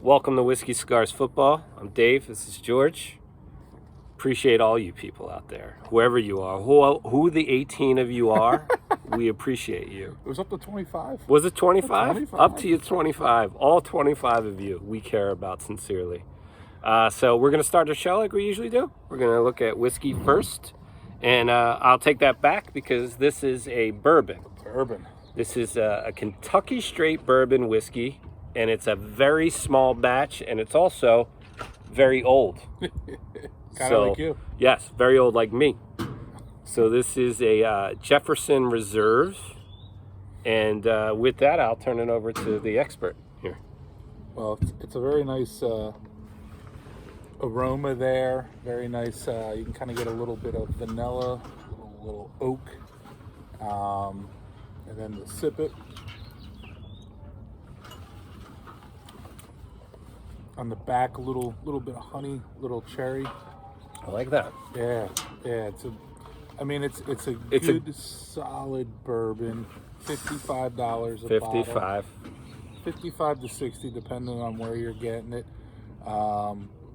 Welcome to Whiskey Cigars Football. I'm Dave. This is George. Appreciate all you people out there, whoever you are, who the 18 of you are. We appreciate you. It was up to 25. Was it 25? 25. Up to you, 25. All 25 of you, we care about sincerely. So we're going to start the show like we usually do. We're going to look at whiskey first, and I'll take that back because this is a bourbon. Bourbon. This is a Kentucky straight bourbon whiskey, and it's a very small batch, and it's also very old. Kind of like you. Yes, very old like me. So this is a Jefferson Reserve, and with that, I'll turn it over to the expert here. Well, it's a very nice aroma there. Very nice. You can kind of get a little bit of vanilla, a little oak, and then to sip it. On the back, a little bit of honey, little cherry. I like that. Yeah. It's a good solid bourbon. $55 a 55. bottle. 55 to 60, depending on where you're getting it.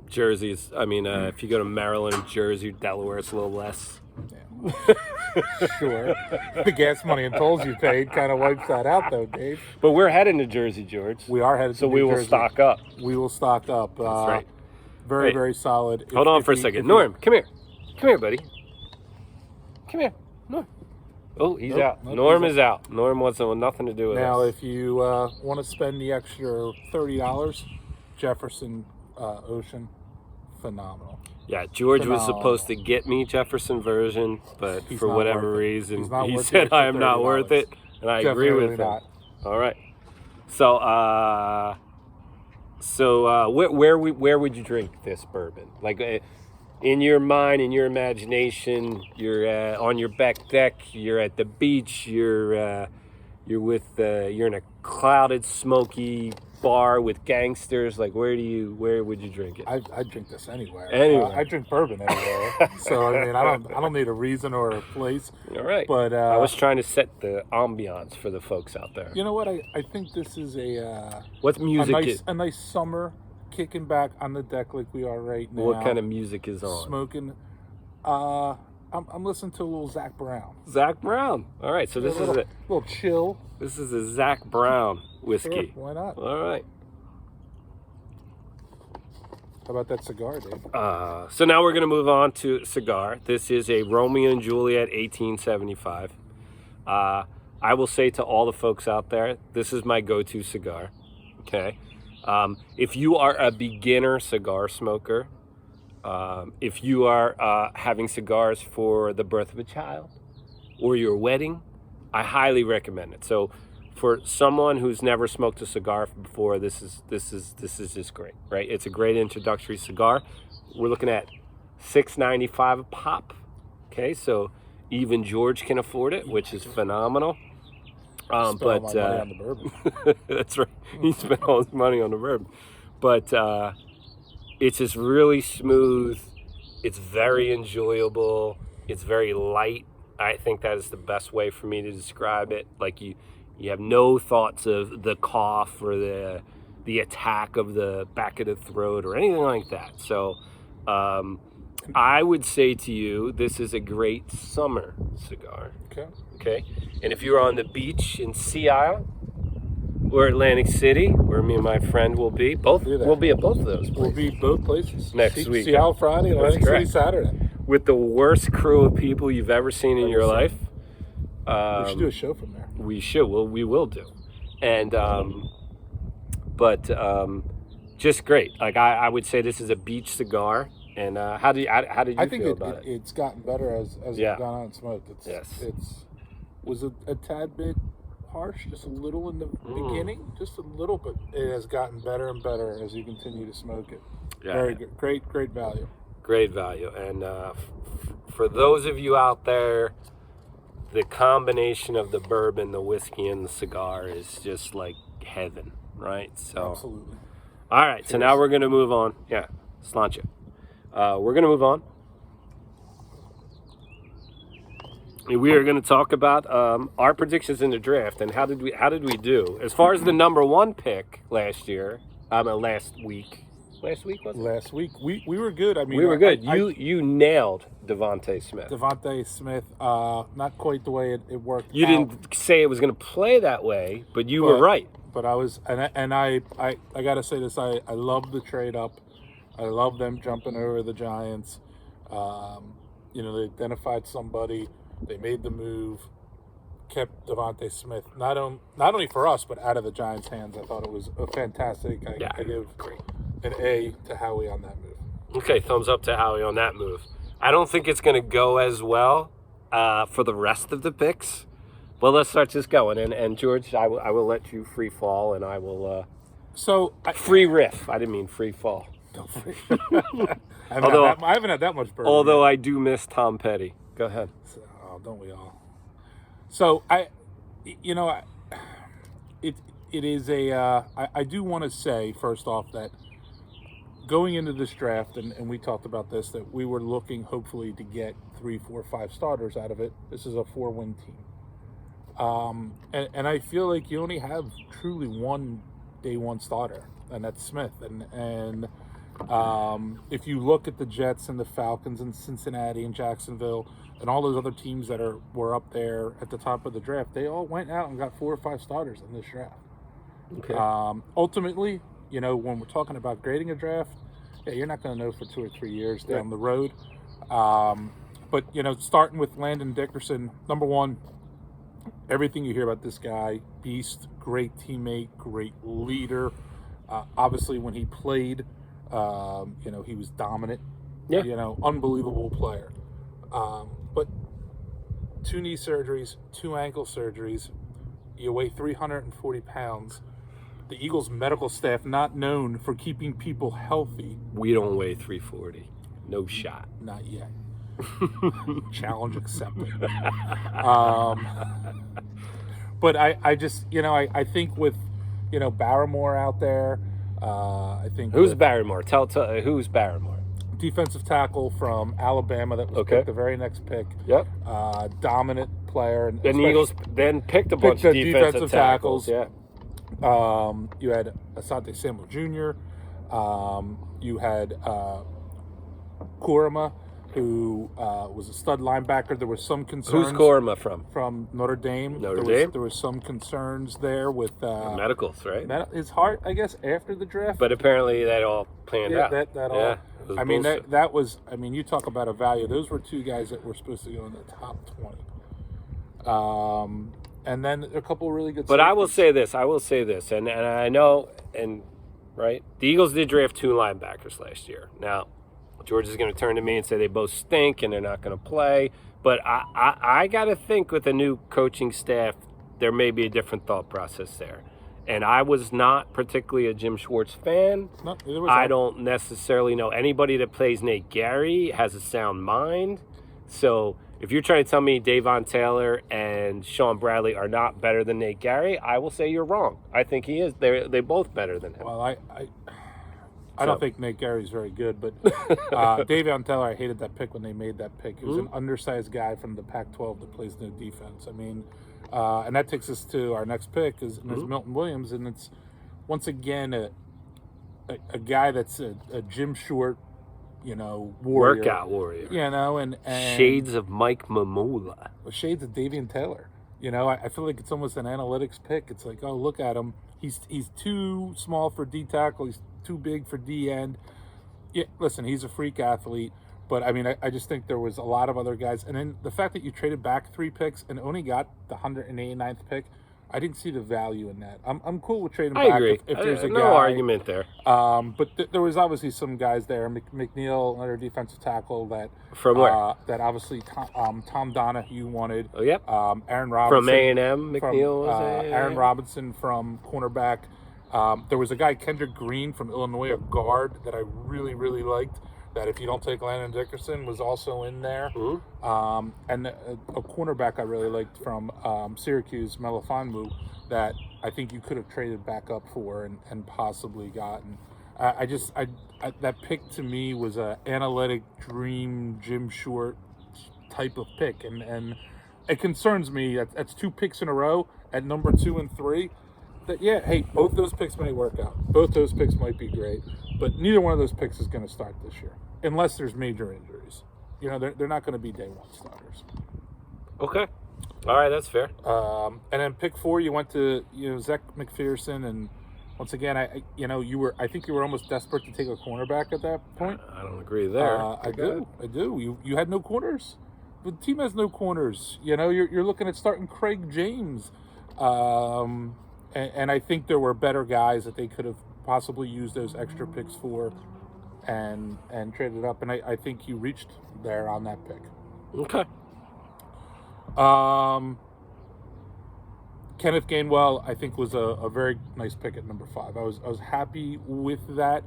Jersey's. If you go to Maryland, Jersey, Delaware, it's a little less. Yeah. Sure. The gas money and tolls you paid kind of wipes that out, though, Dave. But we're heading to Jersey, George. We are headed to so New we will Jersey. stock up. We will stock up. That's right. Very, Hey, very solid. Hold on for a second. Norm, come here. Come here, buddy. Come here. Norm. Oh, he's out. Norm is out. Norm wants nothing to do with Now, us. if you want to spend the extra $30, Jefferson Ocean, phenomenal. Yeah, George was supposed to get me Jefferson version, but He's for not whatever worth it. reason, He's not he worth the said extra I am not worth it, and I agree with him. Not. All right. So, where would you drink this bourbon? Like, in your mind, in your imagination, you're on your back deck, you're at the beach, you're in a clouded, smoky bar with gangsters. Like, where would you drink it? I drink this anywhere. Anywhere. I drink bourbon anywhere. So I don't need a reason or a place. All right. But I was trying to set the ambiance for the folks out there. You know what? I think this is a What music a nice summer, kicking back on the deck like we are right now. What kind of music is on? Smoking. I'm listening to a little Zach Brown. Zach Brown. All right. So this is a little chill. This is a Zach Brown whiskey. Sure, why not? All right. How about that cigar, Dave? So now we're going to move on to cigar. This is a Romeo and Juliet 1875. I will say to all the folks out there, this is my go-to cigar. Okay. If you are a beginner cigar smoker, if you are having cigars for the birth of a child or your wedding, I highly recommend it. So for someone who's never smoked a cigar before, this is just great, right? It's a great introductory cigar. We're looking at $6.95 a pop. Okay, so even George can afford it, which is phenomenal. Spent all my money on the bourbon. That's right. He spent all his money on the bourbon. But it's just really smooth. It's very enjoyable. It's very light. I think that is the best way for me to describe it. Like you have no thoughts of the cough or the attack of the back of the throat or anything like that. So I would say to you, this is a great summer cigar. Okay. And if you're on the beach in Sea Isle or Atlantic City, where me and my friend will be, we'll be at both of those places. We'll be both places Next week. Sea Isle Friday, Atlantic City Saturday. With the worst crew of people you've ever seen in your life. We should do a show from there. We should. Well, we will do. And, just great. Like I would say this is a beach cigar. And how did you feel about it? It's gotten better as it's gone on and smoked. It's was a tad bit harsh, just a little in the beginning, just a little, but it has gotten better and better as you continue to smoke it. Yeah. Very good, great value. Great value. And for those of you out there, the combination of the bourbon, the whiskey, and the cigar is just like heaven, right? So absolutely. All right. Cheers. So now we're gonna move on. Yeah, sláinte. We're gonna move on. We are going to talk about our predictions in the draft and how did we do as far as the number one pick last year. Last week. Last week was it? Last week we were good. I mean, we were good. You nailed Devontae Smith. Devontae Smith, not quite the way it worked. You didn't say it was going to play that way, but you were right. But I was, and I gotta say this. I love the trade up. I love them jumping over the Giants. You know, they identified somebody. They made the move. Kept Devontae Smith not only for us but out of the Giants' hands. I thought it was a fantastic. I give an A to Howie on that move. Okay, thumbs up to Howie on that move. I don't think it's going to go as well for the rest of the picks. Well, let's start just going. And George, I will let you free fall, and I will free riff. I didn't mean free fall. Don't free. I haven't had that much bourbon. Although I do miss Tom Petty. Go ahead. Don't we all? So I do want to say first off that going into this draft, and we talked about this, that we were looking hopefully to get 3, 4, 5 starters out of it. This is a 4-win team. And I feel like you only have truly one day one starter, and that's Smith. And if you look at the Jets and the Falcons and Cincinnati and Jacksonville and all those other teams that were up there at the top of the draft, they all went out and got 4 or 5 starters in this draft. Okay. Ultimately, you know, when we're talking about grading a draft, you're not going to know for 2 or 3 years down the road. But, you know, starting with Landon Dickerson, number one, everything you hear about this guy, beast, great teammate, great leader. Obviously, when he played, you know, he was dominant. Yeah. You know, unbelievable player. But 2 knee surgeries, 2 ankle surgeries. You weigh 340 pounds. The Eagles medical staff not known for keeping people healthy. We don't weigh 340. No shot. Not yet. Challenge accepted. But I just, you know, I think with, you know, Barrymore out there, I think. Who's Barrymore? Tell who's Barrymore? Defensive tackle from Alabama that was picked the very next pick. Yep. Dominant player. And the Eagles then picked a bunch of defensive tackles. Yeah. You had Asante Samuel Jr. You had Kurama, who was a stud linebacker. There was some concerns. Who's Kurama from? From Notre Dame. There was some concerns there with medicals, right? His heart, I guess, after the draft. But apparently that all planned out. That all. I mean, that was. I mean, you talk about a value. Those were 2 guys that were supposed to go in the top 20. And then a couple of really good. But I will say this, and I know, and right, the Eagles did draft 2 linebackers last year. Now, George is going to turn to me and say they both stink and they're not going to play. But I got to think with a new coaching staff, there may be a different thought process there. And I was not particularly a Jim Schwartz fan. No, neither was I don't necessarily know anybody that plays Nate Gary has a sound mind. So if you're trying to tell me Davon Taylor and Sean Bradley are not better than Nate Gary, I will say you're wrong. I think he is. They're both better than him. Well, I don't think Nate Gary's very good, but Davon Taylor, I hated that pick when they made that pick. He was an undersized guy from the Pac-12 that plays no defense. I mean, and that takes us to our next pick is Milton Williams, and it's once again a guy that's a Jim Short, you know, warrior. Workout warrior. You know, and shades of Mike Mamula. Shades of Davian Taylor. You know, I feel like it's almost an analytics pick. It's like, oh, look at him. He's too small for D tackle. He's too big for D end. Yeah, listen, he's a freak athlete. But, I mean, I just think there was a lot of other guys. And then the fact that you traded back 3 picks and only got the 189th pick, I didn't see the value in that. I'm cool with trading back. I agree. If there's a no guy. argument there. But there was obviously some guys there. McNeil, another defensive tackle that from where? That obviously Tom Donahue wanted. Oh, yep. Aaron Robinson from A&M. McNeil was Aaron Robinson from cornerback. There was a guy, Kendrick Green from Illinois, a guard that I really, really liked. That if you don't take Landon Dickerson was also in there. Mm-hmm. And a cornerback I really liked from Syracuse, Melifonwu, that I think you could have traded back up for and possibly gotten. That pick to me was a analytic dream Jim Short type of pick, and it concerns me. That's 2 picks in a row at number 2 and 3. Yeah, hey, both those picks might work out. Both those picks might be great, but neither one of those picks is going to start this year unless there's major injuries. You know, they're not going to be day one starters. Okay. All right, that's fair. And then pick 4, you went to Zach McPherson, and once again, I think you were almost desperate to take a cornerback at that point. I don't agree there. I do. You had no corners. The team has no corners. You know, you're looking at starting Craig James, and I think there were better guys that they could have possibly used those extra picks for, and traded up. And I think you reached there on that pick. Okay. Kenneth Gainwell, I think, was a very nice pick at number 5. I was happy with that.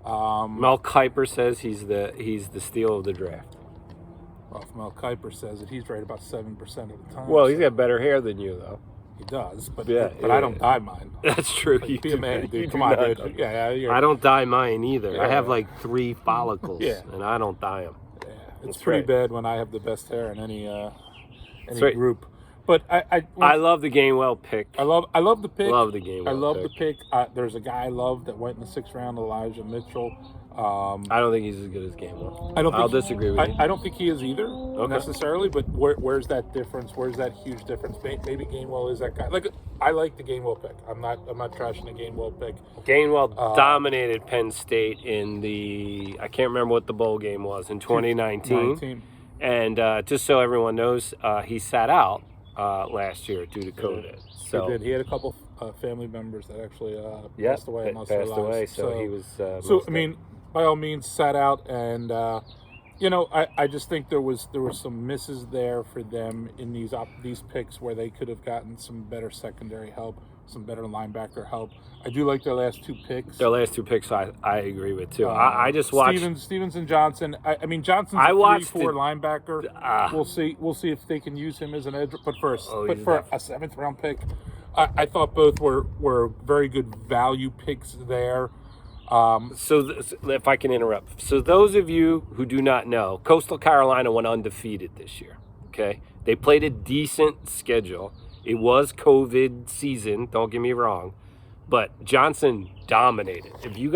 Mel Kiper says he's the steal of the draft. Well, if Mel Kiper says it, he's right about 7% of the time. Well, he's got better hair than you, though. He does, but yeah, I don't dye mine. That's true. Like, be a man, dude. Come on, dude. Yeah, I don't dye mine either. Yeah, I have like 3 follicles, and I don't dye them. Yeah, it's pretty bad when I have the best hair in any group. But I love the Gainwell pick. I love the pick. Love the Gainwell. I love the pick. There's a guy I love that went in the 6th round, Elijah Mitchell. I don't think he's as good as Gainwell. I'll disagree with you. I don't think he is either necessarily. But where's that difference? Where's that huge difference? Maybe Gainwell is that guy. Like, I like the Gainwell pick. I'm not trashing the Gainwell pick. Gainwell dominated Penn State in the, I can't remember what the bowl game was, in 2019. And just so everyone knows, he sat out last year due to COVID. So he did. He had a couple family members that actually passed away. So he was. I mean, by all means, sat out, and I just think there were some misses there for them in these picks where they could have gotten some better secondary help, some better linebacker help. I do like their last 2 picks. Their last 2 picks, I agree with too. I just watched Stevens and Johnson. I mean, Johnson's a 3-4 linebacker. We'll see if they can use him as an edge. But for a 7th round pick, I thought both were very good value picks there. If I can interrupt. So those of you who do not know, Coastal Carolina went undefeated this year. Okay, they played a decent schedule. It was COVID season, don't get me wrong, but Johnson dominated. If you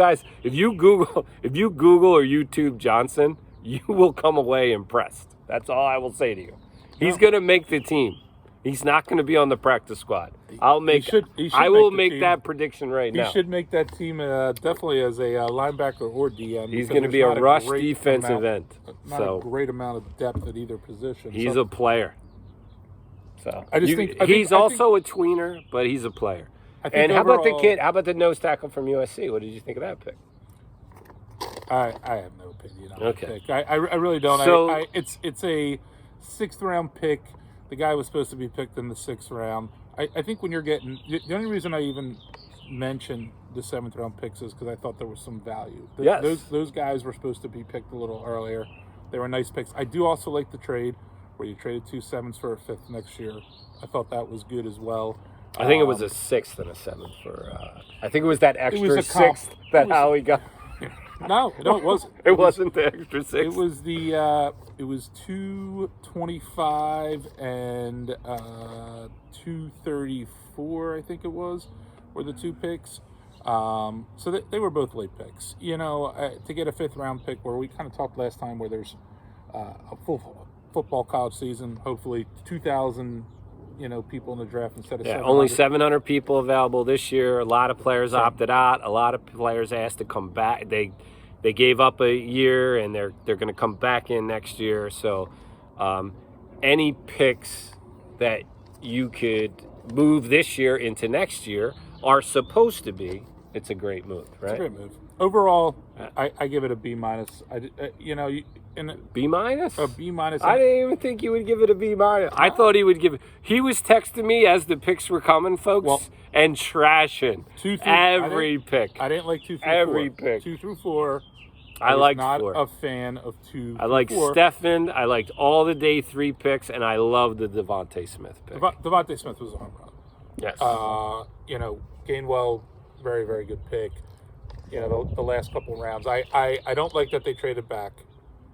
Google or YouTube Johnson, you will come away impressed. That's all I will say to you. He's going to make the team. He's not going to be on the practice squad. I will make that prediction right now. He should make that team definitely as a linebacker or DM. He's going to be a rush defensive end. Not a great amount of depth at either position. He's a player. So he's also a tweener, but he's a player. And how about the kid? How about the nose tackle from USC? What did you think of that pick? I have no opinion on that pick. I really don't. So, it's a 6th round pick. The guy was supposed to be picked in the 6th round. I think when you're getting the only reason I even mentioned the 7th round picks is because I thought there was some value. Those guys were supposed to be picked a little earlier. They were nice picks. I do also like the trade where you traded 2 7s for a 5th next year. I thought that was good as well. I think it was a 6th and a 7th for. I think it was that extra 6th that Howie got. No, it wasn't. It wasn't the extra 6. It was the. It was 225 and 234. I think it was, were the 2 picks. So they were both late picks. To get a 5th round pick, where we kind of talked last time, where there's a full football college season, hopefully 2,000 people in the draft instead of 700. Only 700 people available this year. A lot of players opted out. A lot of players asked to come back. They gave up a year, and they're going to come back in next year. So any picks that you could move this year into next year are supposed to be. It's a great move, right? It's a great move. Overall, I give it a B-. B minus? A B-. I didn't even think you would give it a B-. I thought he would give it. He was texting me as the picks were coming, folks, and trashing every pick. I didn't like 2 through 4. Every pick. 2 through 4. I liked not 4. A fan of 2. I liked Stephen. I liked all the day 3 picks, and I loved the Devontae Smith pick. Devontae Smith was a home run. Yes. Gainwell, very, very good pick. The last couple rounds. I don't like that they traded back.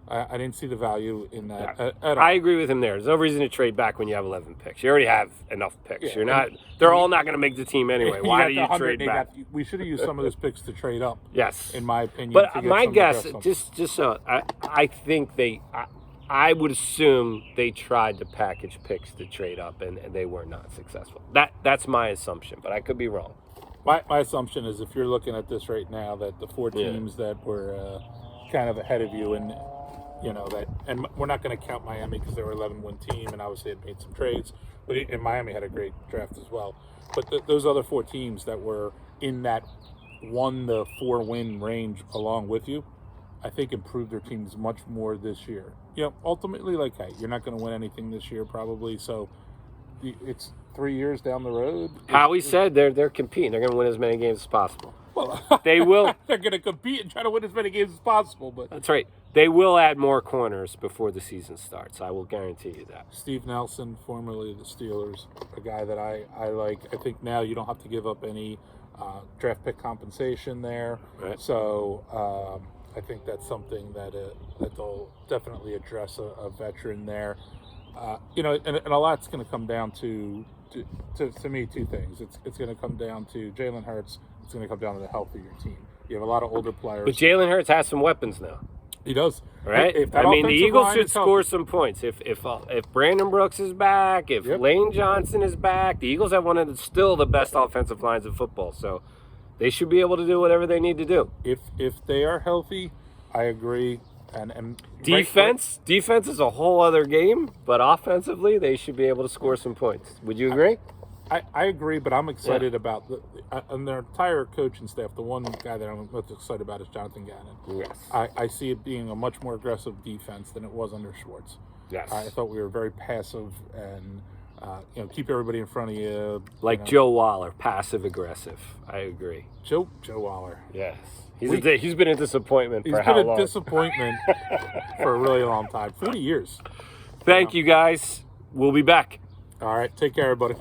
I didn't see the value in that Yeah. at all. I agree with him there. There's no reason to trade back when you have 11 picks. You already have enough picks. They're all not going to make the team anyway. Why do you trade back? We should have used some of those picks to trade up. Yes, in my opinion. But my guess, just so I think I would assume they tried to package picks to trade up, and they were not successful. That's my assumption, but I could be wrong. My assumption is if you're looking at this right now, that the four teams that were kind of ahead of you, and and we're not going to count Miami because they were 11-win team, and obviously had made some trades, and Miami had a great draft as well. But those other four teams that were in that 1 to 4 win range along with you, I think improved their teams much more this year. Ultimately, hey, you're not going to win anything this year probably, so it's 3 years down the road. Howie said they're competing. They're going to win as many games as possible. Well, they will. They're going to compete and try to win as many games as possible. But that's right. They will add more corners before the season starts. I will guarantee you that. Steve Nelson, formerly the Steelers, a guy that I like. I think now you don't have to give up any draft pick compensation there. Right. So I think that's something that they'll definitely address a veteran there. And a lot's going to come down to me, two things. It's going to come down to Jalen Hurts. It's going to come down to the health of your team. You have a lot of older players. But Jalen Hurts has some weapons now. He does. Right? The Eagles should score some points. If Brandon Brooks is back, if Lane Johnson is back, the Eagles have one of still the best offensive lines in football. So they should be able to do whatever they need to do. If they are healthy, I agree. And defense is a whole other game, but offensively they should be able to score some points. Would you agree? I agree, but I'm excited about and their entire coaching staff. The one guy that I'm most excited about is Jonathan Gannon. Yes. I see it being a much more aggressive defense than it was under Schwartz. Yes. I thought we were very passive and keep everybody in front of you. Joe Waller, passive aggressive. I agree. Joe Waller. Yes. He's been a disappointment for how long? He's been a disappointment for a really long time. 40 years. Thank you, guys. We'll be back. All right. Take care, everybody.